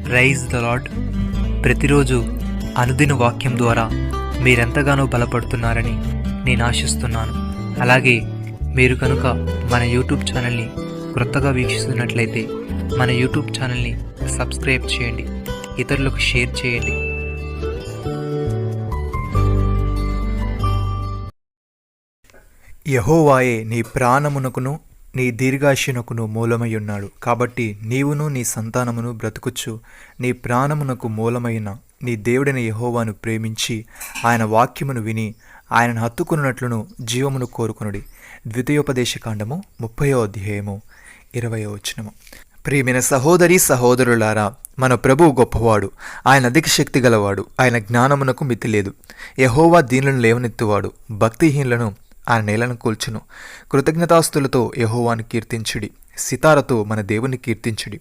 Praise the lord. ప్రతిరోజు అనుదిన వాక్యం ద్వారా మీరెంతగానో బలపడుతున్నారని నేను ఆశిస్తున్నాను. అలాగే మీరు కనుక మన యూట్యూబ్ ఛానల్ని క్రొత్తగా వీక్షిస్తున్నట్లయితే మన యూట్యూబ్ ఛానల్ని సబ్స్క్రైబ్ చేయండి, ఇతరులకు షేర్ చేయండి. యెహోవాయే నీ ప్రాణమునకును నీ దీర్ఘాయుష్యునకును మూలమయ్యున్నాడు. కాబట్టి నీవును నీ సంతానమును బ్రతుకుచ్చు నీ ప్రాణమునకు మూలమైన నీ దేవుడైన యెహోవాను ప్రేమించి ఆయన వాక్యమును విని ఆయనను హత్తుకున్నట్లును జీవమును కోరుకొనుడి. ద్వితీయోపదేశకాండము 30వ అధ్యాయము 20వ వచనము. ప్రియమైన సహోదరి సహోదరులారా, మన ప్రభువు గొప్పవాడు, ఆయన అధిక శక్తి గలవాడు, ఆయన జ్ఞానమునకు మితి లేదు. యెహోవా దీనులను లేవనెత్తువాడు, భక్తిహీనులను ఆయన నేలను కూల్చును. కృతజ్ఞతాస్తులతో యెహోవాను కీర్తించుడి, సితారతో మన దేవుని కీర్తించుడి.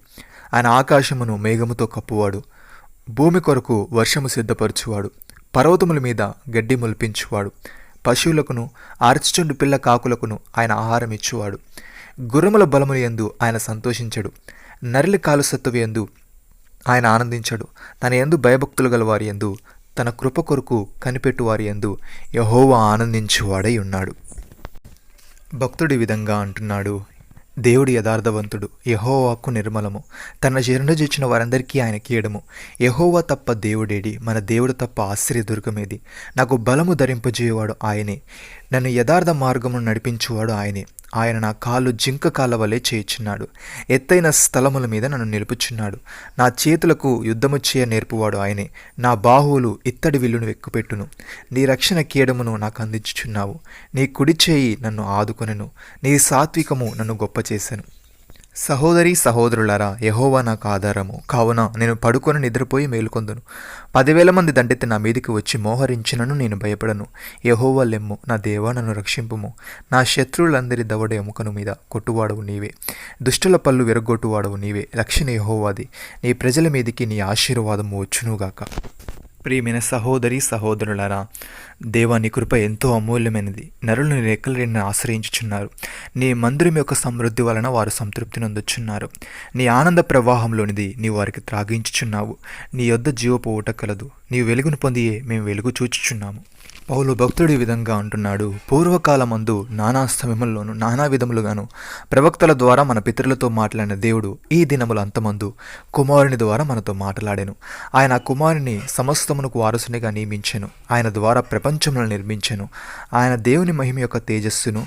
ఆయన ఆకాశమును మేఘముతో కప్పువాడు, భూమి కొరకు వర్షము సిద్ధపరచువాడు, పర్వతముల మీద గడ్డి మొలిపించువాడు. పశువులకును ఆర్చుచుండు పిల్ల కాకులకును ఆయన ఆహారం ఇచ్చువాడు. గుర్రముల బలముల యందు ఆయన సంతోషించడు, నరిలి కాలు సత్తువ యందు ఆయన ఆనందించడు. తన యందు భయభక్తులు గల వారి యందు, తన కృప కొరకు కనిపెట్టు వారి యందు యెహోవా ఆనందించువాడై ఉన్నాడు. భక్తుడి విధంగా అంటున్నాడు, దేవుడు యథార్థవంతుడు, యెహోవాకు నిర్మలము, తన జరుండజొచ్చిన వారందరికీ ఆయన కీయడము. యెహోవా తప్ప దేవుడేడి, మన దేవుడు తప్ప ఆశ్రయదుర్గమేది. నాకు బలము ధరింపజేయవాడు ఆయనే, నన్ను యథార్థ మార్గమును నడిపించువాడు ఆయనే. ఆయన నా కాళ్ళు జింక కాళ్ళ వలె చేయుచున్నాడు, ఎత్తైన స్థలముల మీద నన్ను నిలుపుచున్నాడు. నా చేతులకు యుద్ధము చేయ నేర్పువాడు ఆయనే, నా బాహువులు ఇత్తడి విల్లును ఎక్కుపెట్టును. నీ రక్షణ కీడమును నాకు అందించుచున్నావు, నీ కుడి చేయి నన్ను ఆదుకొనెను, నీ సాత్వికము నన్ను గొప్ప చేసెను. సహోదరి సహోదరులారా, యెహోవా నాకు ఆధారము, కావున నేను పడుకొని నిద్రపోయి మేలుకొందును. 10,000 మంది దండెత్తి నా మీదికి వచ్చి మోహరించినను నేను భయపడను. యెహోవా లెమ్ము, నా దేవా నన్ను రక్షింపుము. నా శత్రువులందరి దవడ ఎముకను మీద కొట్టువాడవు నీవే, దుష్టుల పళ్ళు విరగొట్టువాడవు నీవే. రక్షణ యెహోవాది, నీ ప్రజల మీదికి నీ ఆశీర్వాదము వచ్చునుగాక. ప్రియమైన సహోదరి సహోదరులారా, దేవా నీ కృప ఎంతో అమూల్యమైనది. నరులు నీ రెక్కల నిన్ను ఆశ్రయించుచున్నారు. నీ మందిరం యొక్క సమృద్ధి వలన వారు సంతృప్తి నొందుచున్నారు. నీ ఆనంద ప్రవాహంలోనిది నీవు వారికి త్రాగించుచున్నావు. నీ యొద్ద జీవపు ఊట కలదు, నీవు వెలుగును పొందియే మేము వెలుగు చూచుచున్నాము. పౌలు భక్తుడి విధంగా అంటున్నాడు, పూర్వకాలమందు నానా సమయముల్లోనూ నానా విధములుగాను ప్రవక్తల ద్వారా మన పితరులతో మాట్లాడిన దేవుడు ఈ దినముల అంతమందు కుమారుని ద్వారా మనతో మాట్లాడాను. ఆయన కుమారుని సమస్తమునకు వారసునిగా నియమించెను. ఆయన ద్వారా ప్రపంచములను నిర్మించెను. ఆయన దేవుని మహిమ యొక్క తేజస్సును,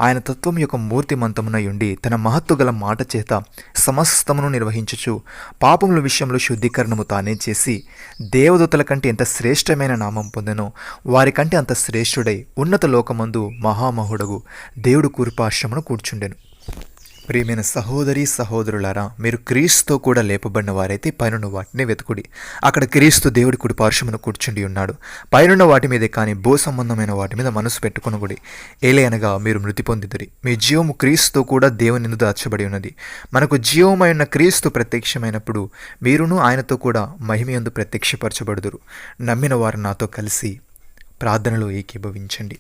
ఆయన తత్వం యొక్క మూర్తిమంతమునై ఉండి తన మహత్తు గల మాట చేత సమస్తమును నిర్వహించుచు పాపముల విషయంలో శుద్ధీకరణము తానే చేసి దేవదూతల కంటే ఎంత శ్రేష్టమైన నామం పొందెనో వారికంటే అంత శ్రేష్ఠుడై ఉన్నత లోకమందు మహామహుడగు దేవుడు కృపాశ్రమను కూర్చుండెను. ప్రియమైన సహోదరి సహోదరులారా, మీరు క్రీస్తుతో కూడా లేపబడిన వారైతే పైనున్న వాటిని వెతుకుడి. అక్కడ క్రీస్తు దేవుడి కుడి పార్శ్వమున కూర్చుండి ఉన్నాడు. పైనున్న వాటి మీదే కానీ భూ సంబంధమైన వాటి మీద మనసు పెట్టుకొనుగుడి. ఏలయనగా మీరు మృతి పొందిదురి, మీ జీవము క్రీస్తుతో కూడా దేవుని యందు దాచబడి ఉన్నది. మనకు జీవమైన క్రీస్తు ప్రత్యక్షమైనప్పుడు మీరును ఆయనతో కూడా మహిమయందు ప్రత్యక్షపరచబడుదురు. నమ్మిన వారు నాతో కలిసి ప్రార్థనలో ఏకీభవించండి.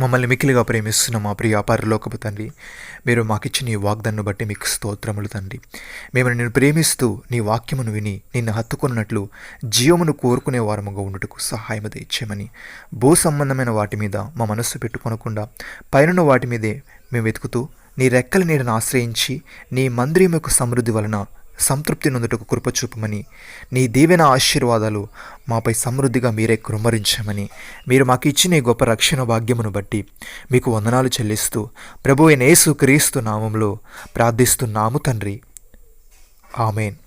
మమ్మల్ని మిక్కిలిగా ప్రేమిస్తున్న మా ప్రియ పరలోకపు తండ్రి, మీరు మాకిచ్చిన ఈ వాగ్దాన్ని బట్టి మీకు స్తోత్రములు తండ్రి. మేము నిన్ను ప్రేమిస్తూ నీ వాక్యమును విని నిన్ను హత్తుకున్నట్లు జీవమును కోరుకునే వారముగా ఉండుటకు సహాయం దయచేయమని, భూ సంబంధమైన వాటి మీద మా మనస్సు పెట్టుకొనకుండా పైనున్న వాటి మీదే మేము వెతుకుతూ నీ రెక్కల నీడను ఆశ్రయించి నీ మందిరం యొక్క సమృద్ధి వలన సంతృప్తి నొందుటకు కృప చూపమని, నీ దీవెన ఆశీర్వాదాలు మాపై సమృద్ధిగా మీరే కృమ్మరించమని, మీరు మాకు ఇచ్చిన ఈ గొప్ప రక్షణ భాగ్యమును బట్టి మీకు వందనాలు చెల్లిస్తూ ప్రభువైన యేసు క్రీస్తు నామములో ప్రార్థిస్తున్నాము తండ్రి. ఆమేన్.